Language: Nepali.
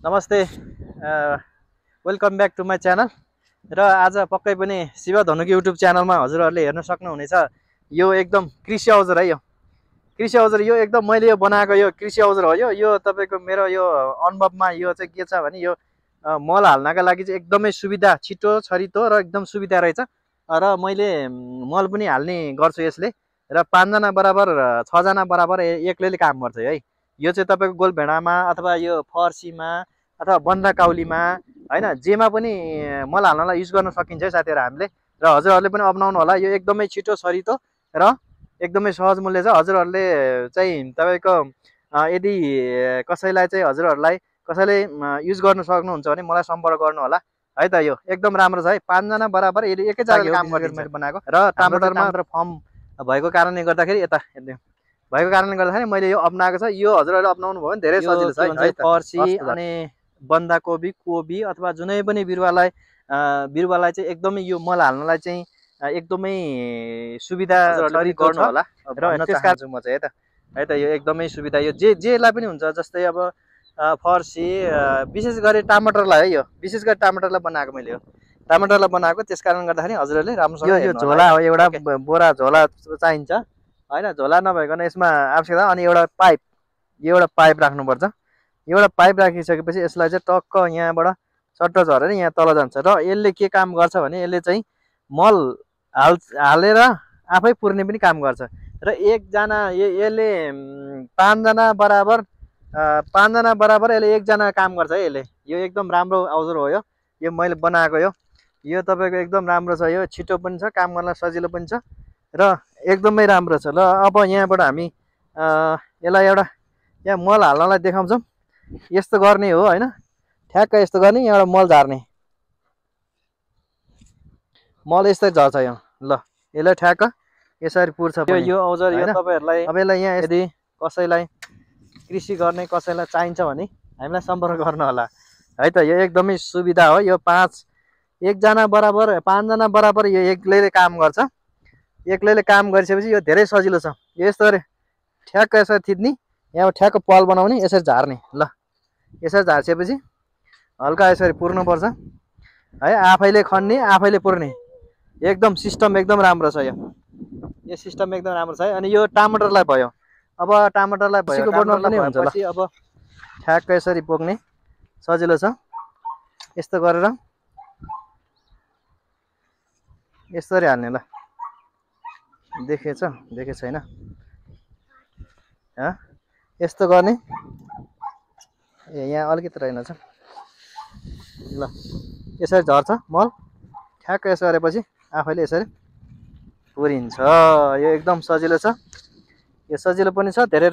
नमस्ते welcome back to my channel र आज पक्कै पनि शिव धनुक युट्युब च्यानलमा हजुरहरूले हेर्न सक्नुहुनेछ। यो एकदम कृषि औजार है। यो कृषि औजार यो एकदम मैले यो बनाएको यो कृषि औजार हो। यो तपाईँको मेरो यो अनुभवमा यो चाहिँ के छ भने यो मल हाल्नका लागि चाहिँ एकदमै सुविधा, छिटो छरितो र एकदम सुविधा रहेछ। र मैले मल पनि हाल्ने गर्छु यसले। र 5 जना बराबर 6 जना बराबर एक्लैले काम गर्छ है। यो चाहिँ तपाईँको गोलभेडामा अथवा यो फर्सीमा अथवा बन्दा काउलीमा हैन जेमा पनि मल हाल्नलाई युज गर्न सकिन्छ है साथीहरु हामीले। र हजुरहरूले पनि अपनाउनु होला। यो एकदमै छिटो छरितो र एकदमै सहज मूल्य छ। हजुरहरूले चाहिँ तपाईको यदि कसैलाई चाहिँ हजुरहरूलाई कसैले युज गर्न सक्नुहुन्छ भने मलाई सम्पर्क गर्नु होला है त। यो एकदम राम्रो छ है। 5 जना बराबर यसले एकै जग्गाले काम गर्ने मैले बनाएको र टमाटरमा फर्म भएको कारणले गर्दाखेरि यता भएको कारणले गर्दाखेरि मैले यो अपनाएको छ। यो हजुरहरूले अपनाउनु भयो भने धेरै सजिलो छ है। फर्सी अनि बन्दाकोपी, कोपी अथवा जुनै पनि बिरुवालाई चाहिँ एकदमै यो मल हाल्नलाई चाहिँ एकदमै सुविधा गर्नु होला र त्यसकारण म चाहिँ है त यो एकदमै सुविधा। यो जेलाई पनि हुन्छ। जस्तै अब फर्सी विशेष गरी टमाटरलाई है। यो विशेष गरी टमाटरलाई बनाएको मैले। यो टमाटरलाई बनाएको त्यसकारण गर्दाखेरि हजुरहरूले राम्रोसँग यो झोला हो। एउटा बोरा झोला चाहिन्छ हैन। झोला नभइकन यसमा आवश्यकता अनि एउटा पाइप, यो एउटा पाइप राख्नुपर्छ। एउटा पाइप राखिसकेपछि यसलाई चाहिँ टक्क यहाँबाट चट्ट झरेर यहाँ तल जान्छ र यसले के काम गर्छ भने यसले चाहिँ मल हालेर आफै पुर्ने पनि काम गर्छ। र एकजना यसले 5 जना बराबर यसले एकजना काम गर्छ है यसले। यो एकदम राम्रो औजार हो। यो मैले बनाएको यो तपाईको एकदम राम्रो छ। यो छिटो पनि छ, काम गर्न सजिलो पनि छ र एकदमै राम्रो छ। ल अब यहाँबाट हामी यसलाई एउटा यहाँ मल हाल्नलाई देखाउँछौँ। यस्तो गर्ने हो हैन। ठ्याक्क यस्तो गर्ने, यहाँबाट मल झार्ने। मल यस्तै झर्छ यहाँ। ल यसलाई ठ्याक्क यसरी पुर्छ पनि यो औजार। यो तपाईहरुलाई अब यसलाई यहाँ यदि कसैलाई कृषि गर्ने कसैलाई चाहिन्छ भने हामीलाई सम्पर्क गर्नु होला है त। यो एकदमै सुविधा हो। यो 5 जना बराबर 5 जना बराबर यो एक्लैले काम गर्छ। एक्लैले काम गरिसकेपछि यो धेरै सजिलो छ। यो यस्तो गरे ठ्याक्क यसरी थिच्ने, यहाँ ठ्याक्क पल बनाउने, यसरी झार्ने। ल यसरी झार्सेपछि हल्का यसरी पुर्नु पर्छ है। आफैले खन्ने, आफैले पुर्ने। एकदम सिस्टम एकदम राम्रो छ। यो सिस्टम एकदम राम्रो छ है। अनि यो टमाटरलाई भयो। अब टमाटरलाई भयो पनि हुन्छ। ल अब ठ्याक्क यसरी पोक्ने सजिलो छ। यस्तो गरेर यसरी हाल्ने। ल देखेछ छैन यस्तो गर्ने। यहाँ अलिकति रहेनछ। ल यसरी झर्छ मल। ठ्याक्क यसो गरेपछि आफैले यसरी पुरिन्छ। यो एकदम सजिलो छ। यो सजिलो पनि छ धेरै।